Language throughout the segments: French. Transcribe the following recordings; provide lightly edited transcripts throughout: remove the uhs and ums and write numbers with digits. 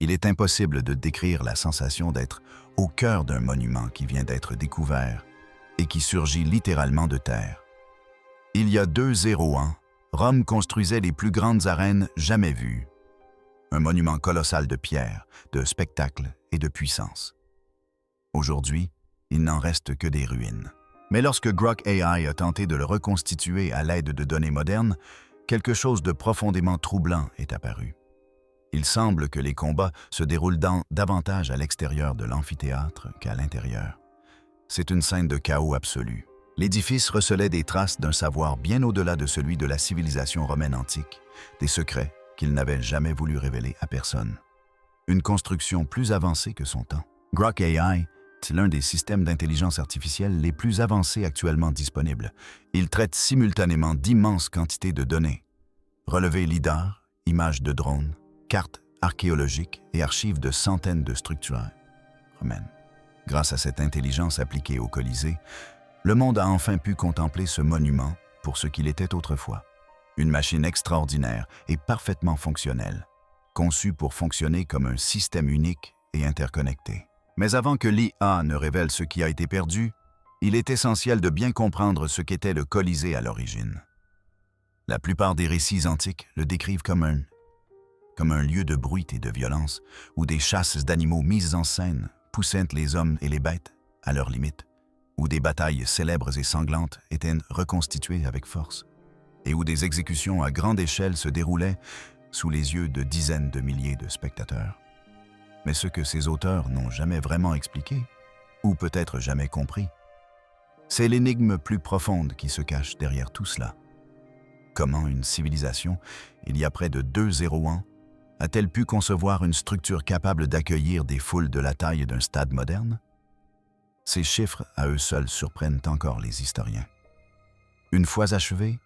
Il est impossible de décrire la sensation d'être au cœur d'un monument qui vient d'être découvert et qui surgit littéralement de terre. Il y a 200 ans, Rome construisait les plus grandes arènes jamais vues. Un monument colossal de pierre, de spectacle et de puissance. Aujourd'hui, il n'en reste que des ruines. Mais lorsque Grok AI a tenté de le reconstituer à l'aide de données modernes, quelque chose de profondément troublant est apparu. Il semble que les combats se déroulent davantage à l'extérieur de l'amphithéâtre qu'à l'intérieur. C'est une scène de chaos absolu. L'édifice recelait des traces d'un savoir bien au-delà de celui de la civilisation romaine antique, des secrets qu'il n'avait jamais voulu révéler à personne. Une construction plus avancée que son temps. Grok AI est l'un des systèmes d'intelligence artificielle les plus avancés actuellement disponibles. Il traite simultanément d'immenses quantités de données. Relevés lidar, images de drones, cartes archéologiques et archives de centaines de structures romaines. Grâce à cette intelligence appliquée au Colisée, le monde a enfin pu contempler ce monument pour ce qu'il était autrefois. Une machine extraordinaire et parfaitement fonctionnelle, conçue pour fonctionner comme un système unique et interconnecté. Mais avant que l'IA ne révèle ce qui a été perdu, il est essentiel de bien comprendre ce qu'était le Colisée à l'origine. La plupart des récits antiques le décrivent comme un lieu de bruit et de violence, où des chasses d'animaux mises en scène poussaient les hommes et les bêtes à leurs limites, où des batailles célèbres et sanglantes étaient reconstituées avec force, et où des exécutions à grande échelle se déroulaient sous les yeux de dizaines de milliers de spectateurs. Mais ce que ces auteurs n'ont jamais vraiment expliqué, ou peut-être jamais compris, c'est l'énigme plus profonde qui se cache derrière tout cela. Comment une civilisation, il y a près de 200 ans, a-t-elle pu concevoir une structure capable d'accueillir des foules de la taille d'un stade moderne? Ces chiffres, à eux seuls, surprennent encore les historiens. Une fois achevé,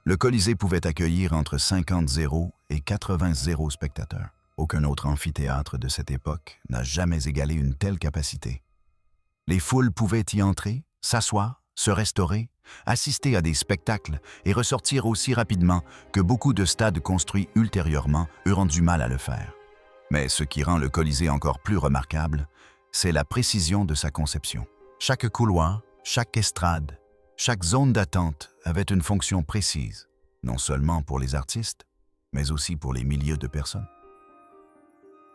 le Colisée pouvait accueillir entre 50 0 et 80 0 spectateurs. Aucun autre amphithéâtre de cette époque n'a jamais égalé une telle capacité. Les foules pouvaient y entrer, s'asseoir, se restaurer, assister à des spectacles et ressortir aussi rapidement que beaucoup de stades construits ultérieurement eurent du mal à le faire. Mais ce qui rend le Colisée encore plus remarquable, c'est la précision de sa conception. Chaque couloir, chaque estrade, chaque zone d'attente avait une fonction précise, non seulement pour les artistes, mais aussi pour les milliers de personnes,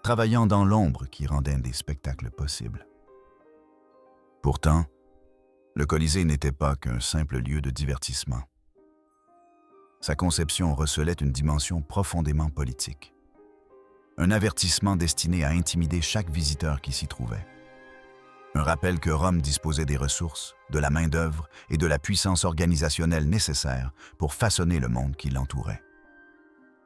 travaillant dans l'ombre qui rendait des spectacles possibles. Pourtant, le Colisée n'était pas qu'un simple lieu de divertissement. Sa conception recelait une dimension profondément politique. Un avertissement destiné à intimider chaque visiteur qui s'y trouvait. Un rappel que Rome disposait des ressources, de la main-d'œuvre et de la puissance organisationnelle nécessaires pour façonner le monde qui l'entourait.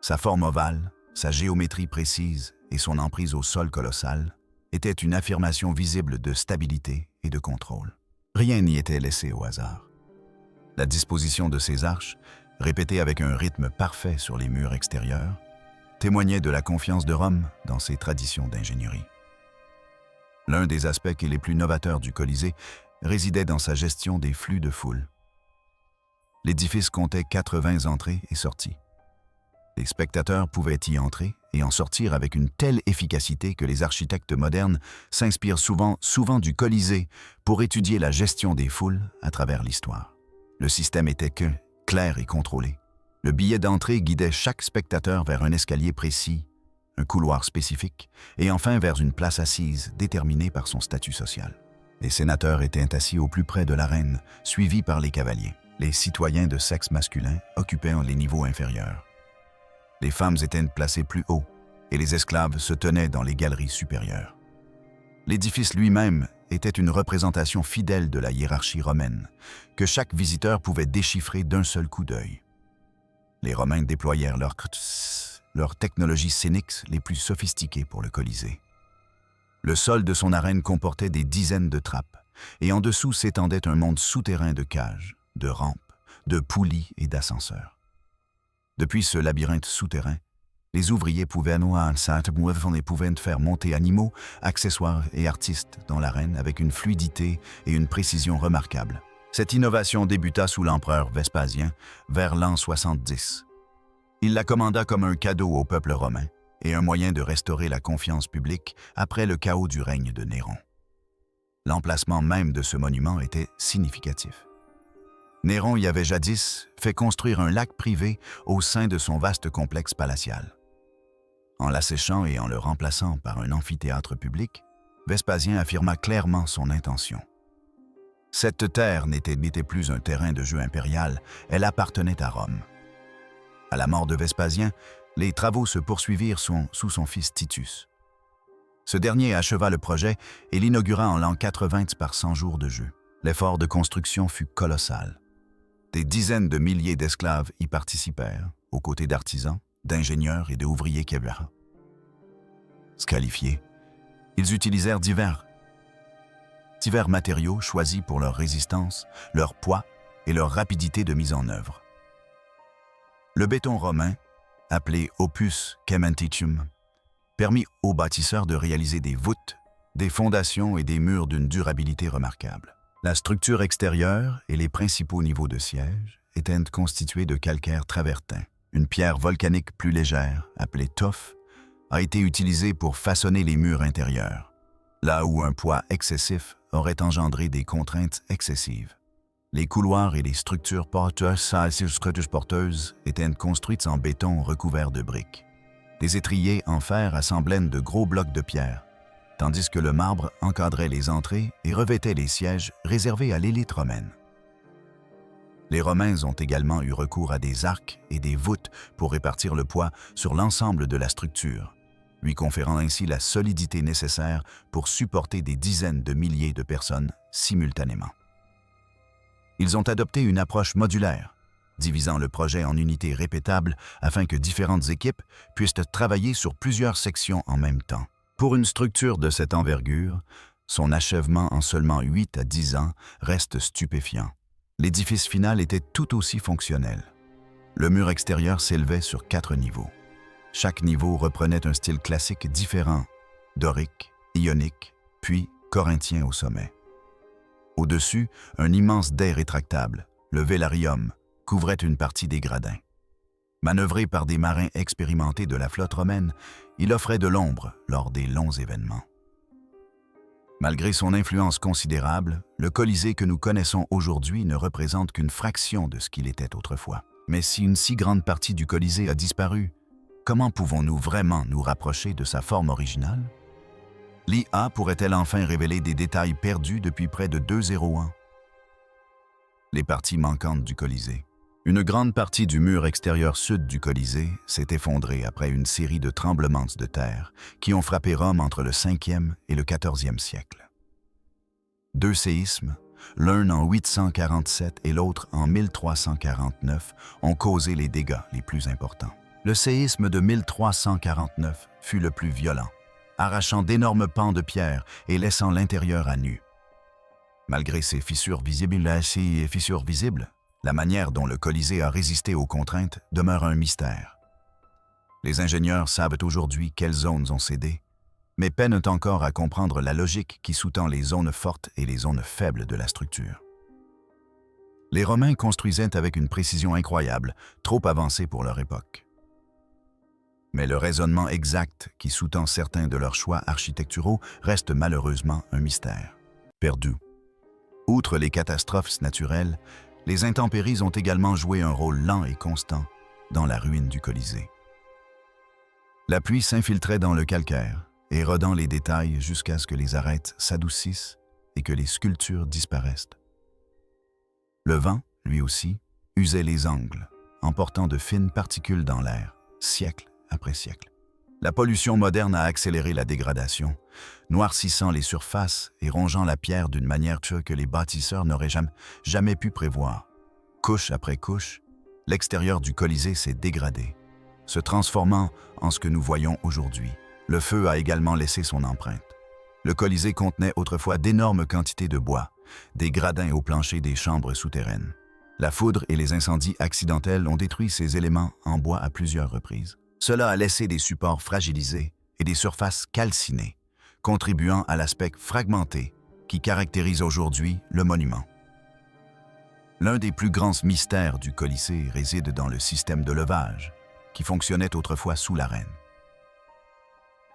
Sa forme ovale, sa géométrie précise et son emprise au sol colossal étaient une affirmation visible de stabilité et de contrôle. Rien n'y était laissé au hasard. La disposition de ces arches, répétée avec un rythme parfait sur les murs extérieurs, témoignait de la confiance de Rome dans ses traditions d'ingénierie. L'un des aspects les plus novateurs du Colisée résidait dans sa gestion des flux de foule. L'édifice comptait 80 entrées et sorties. Les spectateurs pouvaient y entrer et en sortir avec une telle efficacité que les architectes modernes s'inspirent souvent du Colisée pour étudier la gestion des foules à travers l'histoire. Le système était clair et contrôlé. Le billet d'entrée guidait chaque spectateur vers un escalier précis, un couloir spécifique, et enfin vers une place assise déterminée par son statut social. Les sénateurs étaient assis au plus près de l'arène, suivis par les cavaliers. Les citoyens de sexe masculin occupaient les niveaux inférieurs. Les femmes étaient placées plus haut, et les esclaves se tenaient dans les galeries supérieures. L'édifice lui-même était une représentation fidèle de la hiérarchie romaine, que chaque visiteur pouvait déchiffrer d'un seul coup d'œil. Les Romains déployèrent leurs technologies scéniques les plus sophistiquées pour le Colisée. Le sol de son arène comportait des dizaines de trappes, et en dessous s'étendait un monde souterrain de cages, de rampes, de poulies et d'ascenseurs. Depuis ce labyrinthe souterrain, les ouvriers pouvaient faire monter animaux, accessoires et artistes dans l'arène avec une fluidité et une précision remarquables. Cette innovation débuta sous l'empereur Vespasien vers l'an 70. Il la commanda comme un cadeau au peuple romain, et un moyen de restaurer la confiance publique après le chaos du règne de Néron. L'emplacement même de ce monument était significatif. Néron y avait jadis fait construire un lac privé au sein de son vaste complexe palatial. En l'asséchant et en le remplaçant par un amphithéâtre public, Vespasien affirma clairement son intention. Cette terre n'était plus un terrain de jeu impérial, elle appartenait à Rome. À la mort de Vespasien, les travaux se poursuivirent sous son fils Titus. Ce dernier acheva le projet et l'inaugura en l'an 80 par 100 jours de jeu. L'effort de construction fut colossal. Des dizaines de milliers d'esclaves y participèrent, aux côtés d'artisans, d'ingénieurs et d'ouvriers québécois. Scalifiés, ils utilisèrent divers matériaux choisis pour leur résistance, leur poids et leur rapidité de mise en œuvre. Le béton romain, appelé opus cementicum, permit aux bâtisseurs de réaliser des voûtes, des fondations et des murs d'une durabilité remarquable. La structure extérieure et les principaux niveaux de siège étaient constitués de calcaire travertin. Une pierre volcanique plus légère, appelée tuff, a été utilisée pour façonner les murs intérieurs, là où un poids excessif aurait engendré des contraintes excessives. Les couloirs et les structures porteuses étaient construites en béton recouvert de briques. Les étriers en fer assemblaient de gros blocs de pierre, tandis que le marbre encadrait les entrées et revêtait les sièges réservés à l'élite romaine. Les Romains ont également eu recours à des arcs et des voûtes pour répartir le poids sur l'ensemble de la structure, lui conférant ainsi la solidité nécessaire pour supporter des dizaines de milliers de personnes simultanément. Ils ont adopté une approche modulaire, divisant le projet en unités répétables afin que différentes équipes puissent travailler sur plusieurs sections en même temps. Pour une structure de cette envergure, son achèvement en seulement 8 à 10 ans reste stupéfiant. L'édifice final était tout aussi fonctionnel. Le mur extérieur s'élevait sur 4 niveaux. Chaque niveau reprenait un style classique différent, dorique, ionique, puis corinthien au sommet. Au-dessus, un immense dais rétractable, le vélarium, couvrait une partie des gradins. Manœuvré par des marins expérimentés de la flotte romaine, il offrait de l'ombre lors des longs événements. Malgré son influence considérable, le Colisée que nous connaissons aujourd'hui ne représente qu'une fraction de ce qu'il était autrefois. Mais si une si grande partie du Colisée a disparu, comment pouvons-nous vraiment nous rapprocher de sa forme originale? L'IA pourrait-elle enfin révéler des détails perdus depuis près de 201? Les parties manquantes du Colisée. Une grande partie du mur extérieur sud du Colisée s'est effondrée après une série de tremblements de terre qui ont frappé Rome entre le 5e et le 14e siècle. 2 séismes, l'un en 847 et l'autre en 1349, ont causé les dégâts les plus importants. Le séisme de 1349 fut le plus violent, arrachant d'énormes pans de pierre et laissant l'intérieur à nu. Malgré ces fissures visibles, la manière dont le Colisée a résisté aux contraintes demeure un mystère. Les ingénieurs savent aujourd'hui quelles zones ont cédé, mais peinent encore à comprendre la logique qui sous-tend les zones fortes et les zones faibles de la structure. Les Romains construisaient avec une précision incroyable, trop avancée pour leur époque. Mais le raisonnement exact qui sous-tend certains de leurs choix architecturaux reste malheureusement un mystère. Perdu. Outre les catastrophes naturelles, les intempéries ont également joué un rôle lent et constant dans la ruine du Colisée. La pluie s'infiltrait dans le calcaire, érodant les détails jusqu'à ce que les arêtes s'adoucissent et que les sculptures disparaissent. Le vent, lui aussi, usait les angles, emportant de fines particules dans l'air, siècle après siècle. La pollution moderne a accéléré la dégradation, noircissant les surfaces et rongeant la pierre d'une manière que les bâtisseurs n'auraient jamais pu prévoir. Couche après couche, l'extérieur du Colisée s'est dégradé, se transformant en ce que nous voyons aujourd'hui. Le feu a également laissé son empreinte. Le Colisée contenait autrefois d'énormes quantités de bois, des gradins au plancher des chambres souterraines. La foudre et les incendies accidentels ont détruit ces éléments en bois à plusieurs reprises. Cela a laissé des supports fragilisés et des surfaces calcinées, contribuant à l'aspect fragmenté qui caractérise aujourd'hui le monument. L'un des plus grands mystères du Colisée réside dans le système de levage, qui fonctionnait autrefois sous l'arène.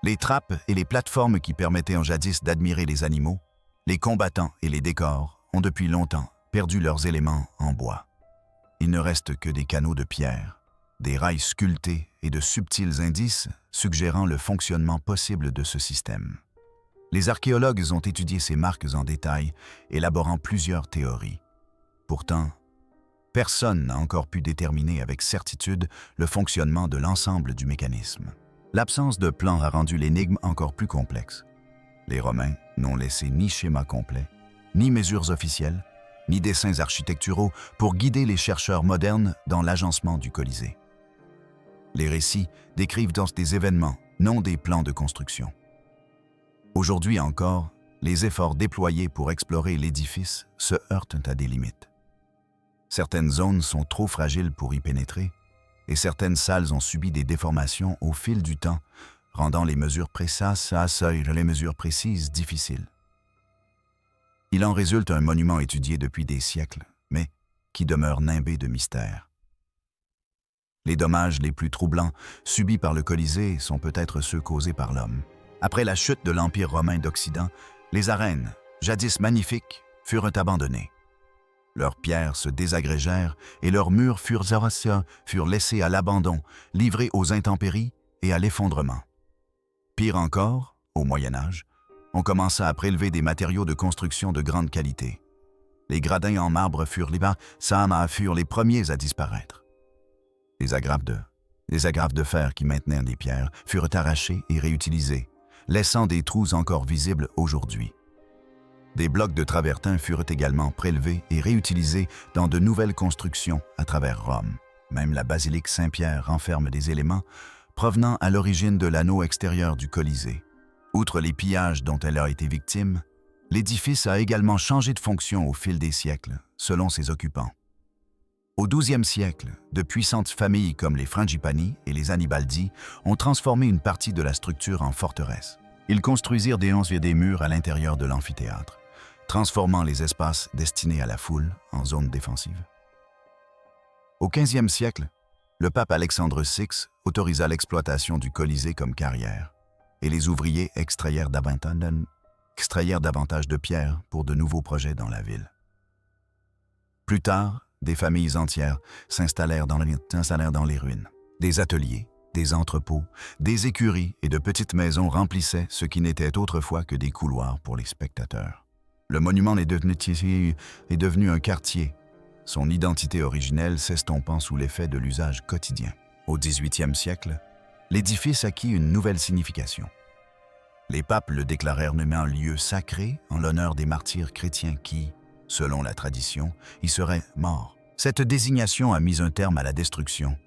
Les trappes et les plateformes qui permettaient en jadis d'admirer les animaux, les combattants et les décors ont depuis longtemps perdu leurs éléments en bois. Il ne reste que des canaux de pierre, des rails sculptés et de subtils indices suggérant le fonctionnement possible de ce système. Les archéologues ont étudié ces marques en détail, élaborant plusieurs théories. Pourtant, personne n'a encore pu déterminer avec certitude le fonctionnement de l'ensemble du mécanisme. L'absence de plan a rendu l'énigme encore plus complexe. Les Romains n'ont laissé ni schéma complet, ni mesures officielles, ni dessins architecturaux pour guider les chercheurs modernes dans l'agencement du Colisée. Les récits décrivent donc des événements, non des plans de construction. Aujourd'hui encore, les efforts déployés pour explorer l'édifice se heurtent à des limites. Certaines zones sont trop fragiles pour y pénétrer, et certaines salles ont subi des déformations au fil du temps, rendant les mesures précises difficiles. Il en résulte un monument étudié depuis des siècles, mais qui demeure nimbé de mystères. Les dommages les plus troublants subis par le Colisée sont peut-être ceux causés par l'homme. Après la chute de l'Empire romain d'Occident, les arènes, jadis magnifiques, furent abandonnées. Leurs pierres se désagrégèrent et leurs murs furent laissés à l'abandon, livrés aux intempéries et à l'effondrement. Pire encore, au Moyen Âge, on commença à prélever des matériaux de construction de grande qualité. Les gradins en marbre furent les premiers à disparaître. Les agrafes de fer qui maintenaient les pierres furent arrachées et réutilisées, laissant des trous encore visibles aujourd'hui. Des blocs de travertin furent également prélevés et réutilisés dans de nouvelles constructions à travers Rome. Même la basilique Saint-Pierre renferme des éléments provenant à l'origine de l'anneau extérieur du Colisée. Outre les pillages dont elle a été victime, l'édifice a également changé de fonction au fil des siècles, selon ses occupants. Au XIIe siècle, de puissantes familles comme les Frangipani et les Annibaldi ont transformé une partie de la structure en forteresse. Ils construisirent des murs à l'intérieur de l'amphithéâtre, transformant les espaces destinés à la foule en zones défensives. Au XVe siècle, le pape Alexandre VI autorisa l'exploitation du Colisée comme carrière, et les ouvriers extrairent davantage de pierres pour de nouveaux projets dans la ville. Plus tard, des familles entières s'installèrent dans les ruines. Des ateliers, des entrepôts, des écuries et de petites maisons remplissaient ce qui n'était autrefois que des couloirs pour les spectateurs. Le monument est devenu un quartier, son identité originelle s'estompant sous l'effet de l'usage quotidien. Au XVIIIe siècle, l'édifice acquit une nouvelle signification. Les papes le déclarèrent nommé un lieu sacré en l'honneur des martyrs chrétiens qui, selon la tradition, y seraient morts. Cette désignation a mis un terme à la destruction,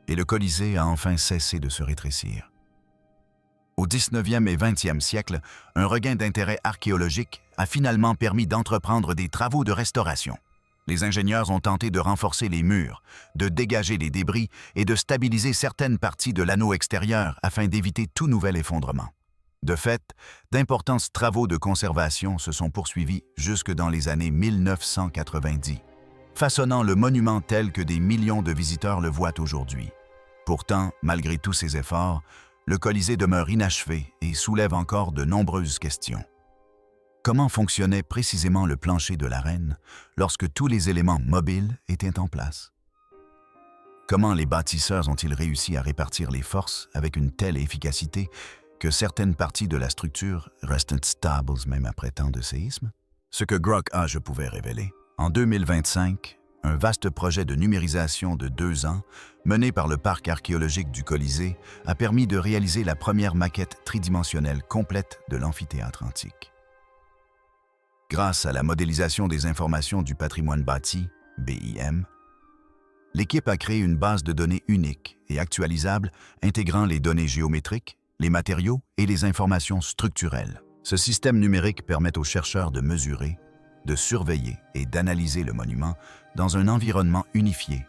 et le Colisée a enfin cessé de se rétrécir. Au XIXe et XXe siècle, un regain d'intérêt archéologique a finalement permis d'entreprendre des travaux de restauration. Les ingénieurs ont tenté de renforcer les murs, de dégager les débris et de stabiliser certaines parties de l'anneau extérieur afin d'éviter tout nouvel effondrement. De fait, d'importants travaux de conservation se sont poursuivis jusque dans les années 1990, façonnant le monument tel que des millions de visiteurs le voient aujourd'hui. Pourtant, malgré tous ces efforts, le Colisée demeure inachevé et soulève encore de nombreuses questions. Comment fonctionnait précisément le plancher de l'arène lorsque tous les éléments mobiles étaient en place? Comment les bâtisseurs ont-ils réussi à répartir les forces avec une telle efficacité que certaines parties de la structure restent stables même après tant de séismes? Ce que Grok Age pouvait révéler. En 2025, un vaste projet de numérisation de 2 ans, mené par le parc archéologique du Colisée, a permis de réaliser la première maquette tridimensionnelle complète de l'amphithéâtre antique. Grâce à la modélisation des informations du patrimoine bâti, BIM, l'équipe a créé une base de données unique et actualisable intégrant les données géométriques, les matériaux et les informations structurelles. Ce système numérique permet aux chercheurs de mesurer, de surveiller et d'analyser le monument dans un environnement unifié,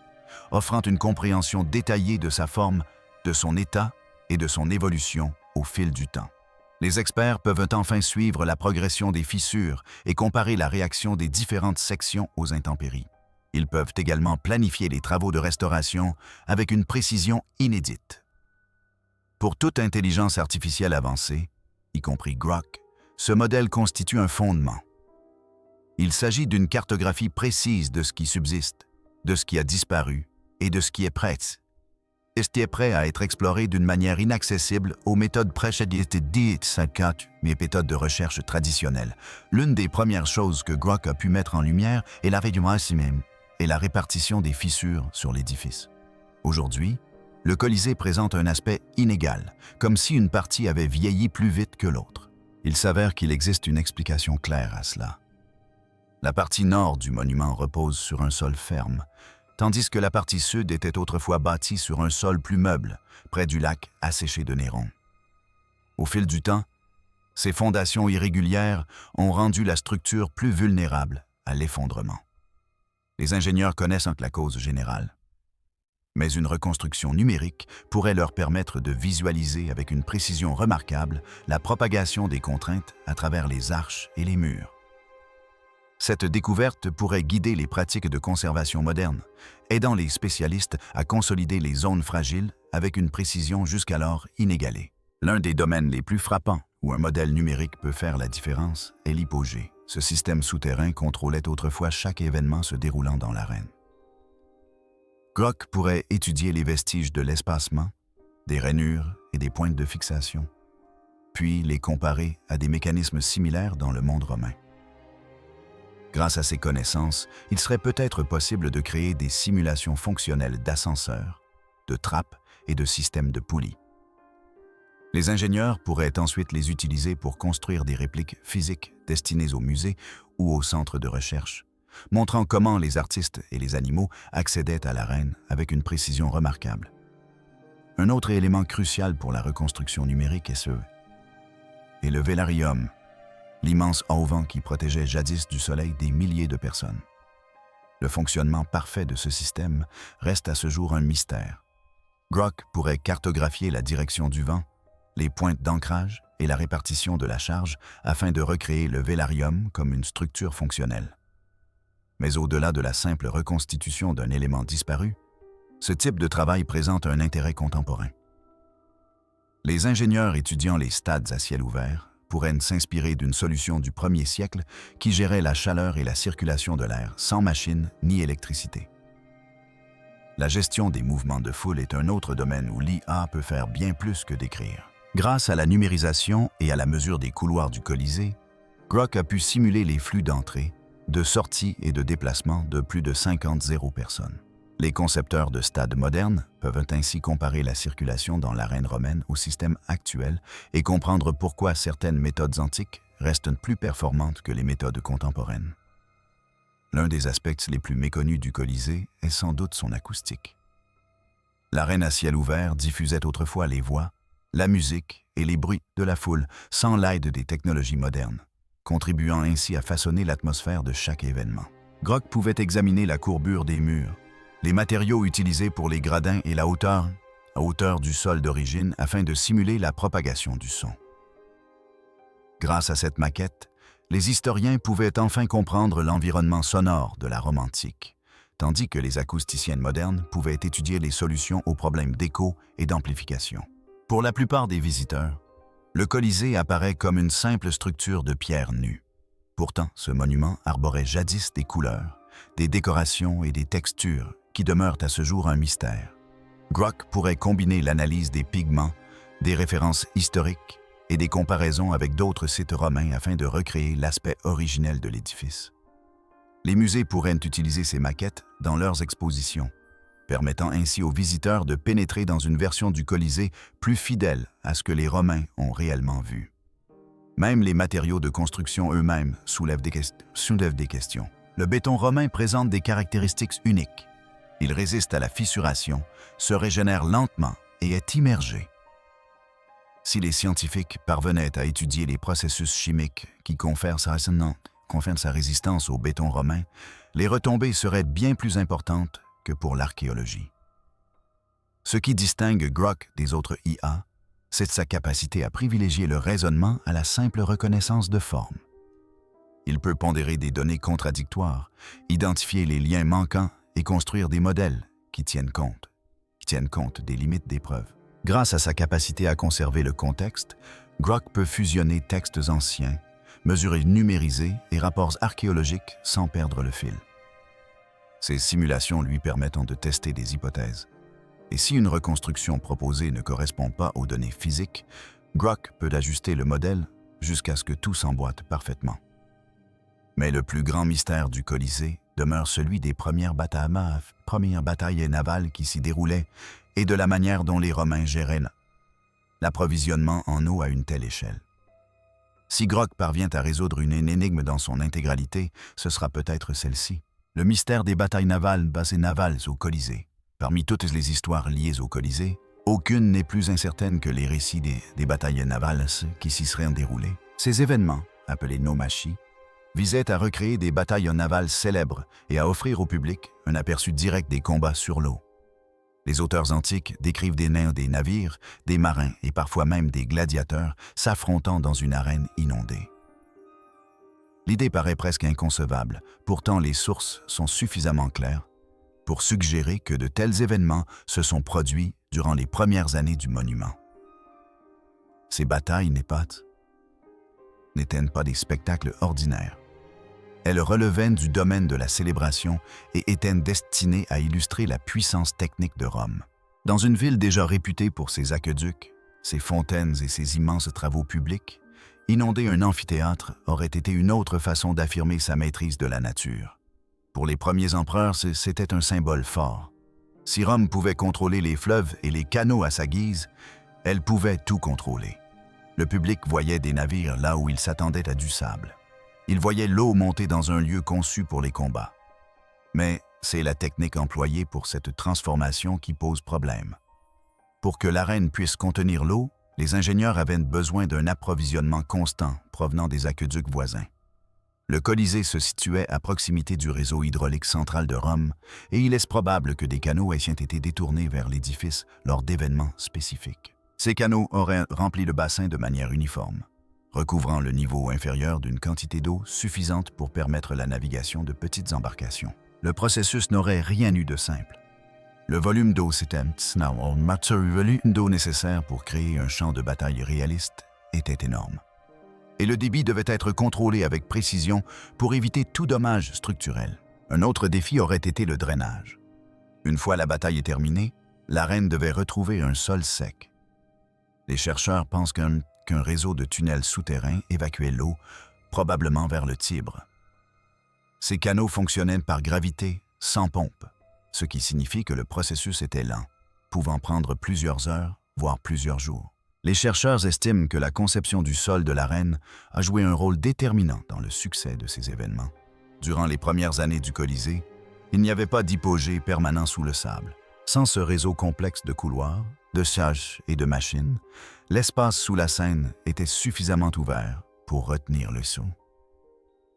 offrant une compréhension détaillée de sa forme, de son état et de son évolution au fil du temps. Les experts peuvent enfin suivre la progression des fissures et comparer la réaction des différentes sections aux intempéries. Ils peuvent également planifier les travaux de restauration avec une précision inédite. Pour toute intelligence artificielle avancée, y compris Grok, ce modèle constitue un fondement. Il s'agit d'une cartographie précise de ce qui subsiste, de ce qui a disparu et de ce qui est prêt. Et ce qui est prêt à être exploré d'une manière inaccessible aux méthodes précédentes méthodes de recherche traditionnelles. L'une des premières choses que Grok a pu mettre en lumière est la et la répartition des fissures sur l'édifice. Aujourd'hui, le Colisée présente un aspect inégal, comme si une partie avait vieilli plus vite que l'autre. Il s'avère qu'il existe une explication claire à cela. La partie nord du monument repose sur un sol ferme, tandis que la partie sud était autrefois bâtie sur un sol plus meuble, près du lac asséché de Néron. Au fil du temps, ces fondations irrégulières ont rendu la structure plus vulnérable à l'effondrement. Les ingénieurs connaissent la cause générale, mais une reconstruction numérique pourrait leur permettre de visualiser avec une précision remarquable la propagation des contraintes à travers les arches et les murs. Cette découverte pourrait guider les pratiques de conservation modernes, aidant les spécialistes à consolider les zones fragiles avec une précision jusqu'alors inégalée. L'un des domaines les plus frappants où un modèle numérique peut faire la différence est l'hypogée. Ce système souterrain contrôlait autrefois chaque événement se déroulant dans l'arène. Grok pourrait étudier les vestiges de l'espacement, des rainures et des pointes de fixation, puis les comparer à des mécanismes similaires dans le monde romain. Grâce à ces connaissances, il serait peut-être possible de créer des simulations fonctionnelles d'ascenseurs, de trappes et de systèmes de poulies. Les ingénieurs pourraient ensuite les utiliser pour construire des répliques physiques destinées aux musées ou aux centres de recherche, montrant comment les artistes et les animaux accédaient à l'arène avec une précision remarquable. Un autre élément crucial pour la reconstruction numérique est le vélarium, l'immense auvent qui protégeait jadis du soleil des milliers de personnes. Le fonctionnement parfait de ce système reste à ce jour un mystère. Grok pourrait cartographier la direction du vent, les pointes d'ancrage et la répartition de la charge afin de recréer le vélarium comme une structure fonctionnelle. Mais au-delà de la simple reconstitution d'un élément disparu, ce type de travail présente un intérêt contemporain. Les ingénieurs étudiant les stades à ciel ouvert pourraient s'inspirer d'une solution du 1er siècle qui gérait la chaleur et la circulation de l'air sans machine ni électricité. La gestion des mouvements de foule est un autre domaine où l'IA peut faire bien plus que décrire. Grâce à la numérisation et à la mesure des couloirs du Colisée, Grok a pu simuler les flux d'entrée, de sortie et de déplacement de plus de 50 personnes. Les concepteurs de stades modernes peuvent ainsi comparer la circulation dans l'arène romaine au système actuel et comprendre pourquoi certaines méthodes antiques restent plus performantes que les méthodes contemporaines. L'un des aspects les plus méconnus du Colisée est sans doute son acoustique. L'arène à ciel ouvert diffusait autrefois les voix, la musique et les bruits de la foule sans l'aide des technologies modernes, contribuant ainsi à façonner l'atmosphère de chaque événement. Grok pouvait examiner la courbure des murs, les matériaux utilisés pour les gradins et la hauteur du sol d'origine afin de simuler la propagation du son. Grâce à cette maquette, les historiens pouvaient enfin comprendre l'environnement sonore de la Rome antique, tandis que les acousticiennes modernes pouvaient étudier les solutions aux problèmes d'écho et d'amplification. Pour la plupart des visiteurs, le Colisée apparaît comme une simple structure de pierre nue. Pourtant, ce monument arborait jadis des couleurs, des décorations et des textures qui demeurent à ce jour un mystère. Grok pourrait combiner l'analyse des pigments, des références historiques et des comparaisons avec d'autres sites romains afin de recréer l'aspect originel de l'édifice. Les musées pourraient utiliser ces maquettes dans leurs expositions, permettant ainsi aux visiteurs de pénétrer dans une version du Colisée plus fidèle à ce que les Romains ont réellement vu. Même les matériaux de construction eux-mêmes soulèvent des questions. Le béton romain présente des caractéristiques uniques. Il résiste à la fissuration, se régénère lentement et est immergé. Si les scientifiques parvenaient à étudier les processus chimiques qui confèrent sa résistance au béton romain, les retombées seraient bien plus importantes que pour l'archéologie. Ce qui distingue Grok des autres IA, c'est sa capacité à privilégier le raisonnement à la simple reconnaissance de forme. Il peut pondérer des données contradictoires, identifier les liens manquants et construire des modèles qui tiennent compte des limites des preuves. Grâce à sa capacité à conserver le contexte, Grok peut fusionner textes anciens, mesures numérisées et rapports archéologiques sans perdre le fil. Ces simulations lui permettent de tester des hypothèses. Et si une reconstruction proposée ne correspond pas aux données physiques, Grok peut ajuster le modèle jusqu'à ce que tout s'emboîte parfaitement. Mais le plus grand mystère du Colisée demeure celui des premières batailles navales qui s'y déroulaient et de la manière dont les Romains géraient l'approvisionnement en eau à une telle échelle. Si Grok parvient à résoudre une énigme dans son intégralité, ce sera peut-être celle-ci. Le mystère des batailles navales au Colisée. Parmi toutes les histoires liées au Colisée, aucune n'est plus incertaine que les récits des batailles navales qui s'y seraient déroulées. Ces événements, appelés nomachie, visaient à recréer des batailles navales célèbres et à offrir au public un aperçu direct des combats sur l'eau. Les auteurs antiques décrivent des navires, des marins et parfois même des gladiateurs s'affrontant dans une arène inondée. L'idée paraît presque inconcevable, pourtant les sources sont suffisamment claires pour suggérer que de tels événements se sont produits durant les premières années du monument. Ces batailles n'étaient pas des spectacles ordinaires. Elles relevaient du domaine de la célébration et étaient destinées à illustrer la puissance technique de Rome. Dans une ville déjà réputée pour ses aqueducs, ses fontaines et ses immenses travaux publics, inonder un amphithéâtre aurait été une autre façon d'affirmer sa maîtrise de la nature. Pour les premiers empereurs, c'était un symbole fort. Si Rome pouvait contrôler les fleuves et les canaux à sa guise, elle pouvait tout contrôler. Le public voyait des navires là où il s'attendait à du sable. Il voyait l'eau monter dans un lieu conçu pour les combats. Mais c'est la technique employée pour cette transformation qui pose problème. Pour que l'arène puisse contenir l'eau, les ingénieurs avaient besoin d'un approvisionnement constant provenant des aqueducs voisins. Le Colisée se situait à proximité du réseau hydraulique central de Rome et il est probable que des canaux aient été détournés vers l'édifice lors d'événements spécifiques. Ces canaux auraient rempli le bassin de manière uniforme, recouvrant le niveau inférieur d'une quantité d'eau suffisante pour permettre la navigation de petites embarcations. Le processus n'aurait rien eu de simple. Le volume d'eau nécessaire pour créer un champ de bataille réaliste était énorme. Et le débit devait être contrôlé avec précision pour éviter tout dommage structurel. Un autre défi aurait été le drainage. Une fois la bataille terminée, l'arène devait retrouver un sol sec. Les chercheurs pensent qu'un réseau de tunnels souterrains évacuait l'eau, probablement vers le Tibre. Ces canaux fonctionnaient par gravité, sans pompe, ce qui signifie que le processus était lent, pouvant prendre plusieurs heures, voire plusieurs jours. Les chercheurs estiment que la conception du sol de l'arène a joué un rôle déterminant dans le succès de ces événements. Durant les premières années du Colisée, il n'y avait pas d'hypogée permanent sous le sable. Sans ce réseau complexe de couloirs, de sages et de machines, l'espace sous la Seine était suffisamment ouvert pour retenir le saut.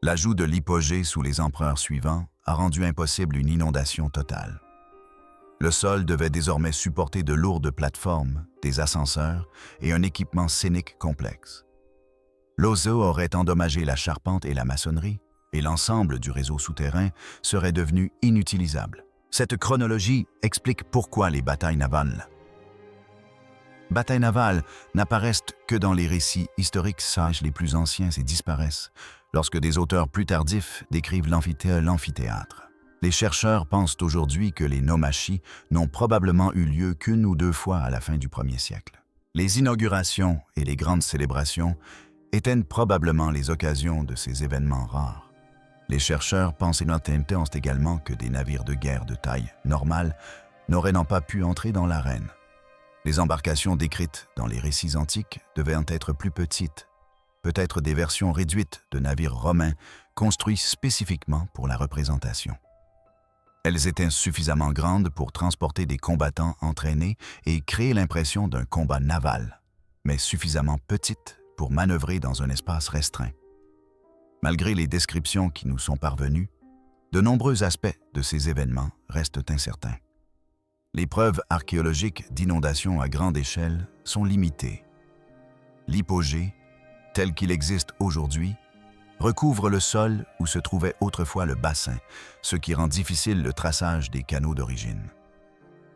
L'ajout de l'hypogée sous les empereurs suivants a rendu impossible une inondation totale. Le sol devait désormais supporter de lourdes plateformes, des ascenseurs et un équipement scénique complexe. L'eau aurait endommagé la charpente et la maçonnerie, et l'ensemble du réseau souterrain serait devenu inutilisable. Cette chronologie explique pourquoi les batailles navales n'apparaissent que dans les récits historiques sages les plus anciens et disparaissent lorsque des auteurs plus tardifs décrivent l'amphithéâtre. Les chercheurs pensent aujourd'hui que les nomachies n'ont probablement eu lieu qu'une ou deux fois à la fin du 1er siècle. Les inaugurations et les grandes célébrations étaient probablement les occasions de ces événements rares. Les chercheurs pensent également que des navires de guerre de taille normale n'auraient pas pu entrer dans l'arène. Les embarcations décrites dans les récits antiques devaient être plus petites, peut-être des versions réduites de navires romains construits spécifiquement pour la représentation. Elles étaient suffisamment grandes pour transporter des combattants entraînés et créer l'impression d'un combat naval, mais suffisamment petites pour manœuvrer dans un espace restreint. Malgré les descriptions qui nous sont parvenues, de nombreux aspects de ces événements restent incertains. Les preuves archéologiques d'inondations à grande échelle sont limitées. L'hypogée, tel qu'il existe aujourd'hui, recouvre le sol où se trouvait autrefois le bassin, ce qui rend difficile le traçage des canaux d'origine.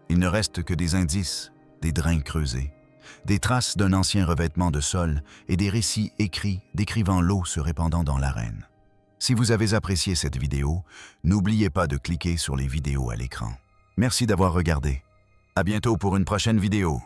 Il ne reste que des indices des drains creusés, des traces d'un ancien revêtement de sol et des récits écrits décrivant l'eau se répandant dans l'arène. Si vous avez apprécié cette vidéo, n'oubliez pas de cliquer sur les vidéos à l'écran. Merci d'avoir regardé. À bientôt pour une prochaine vidéo.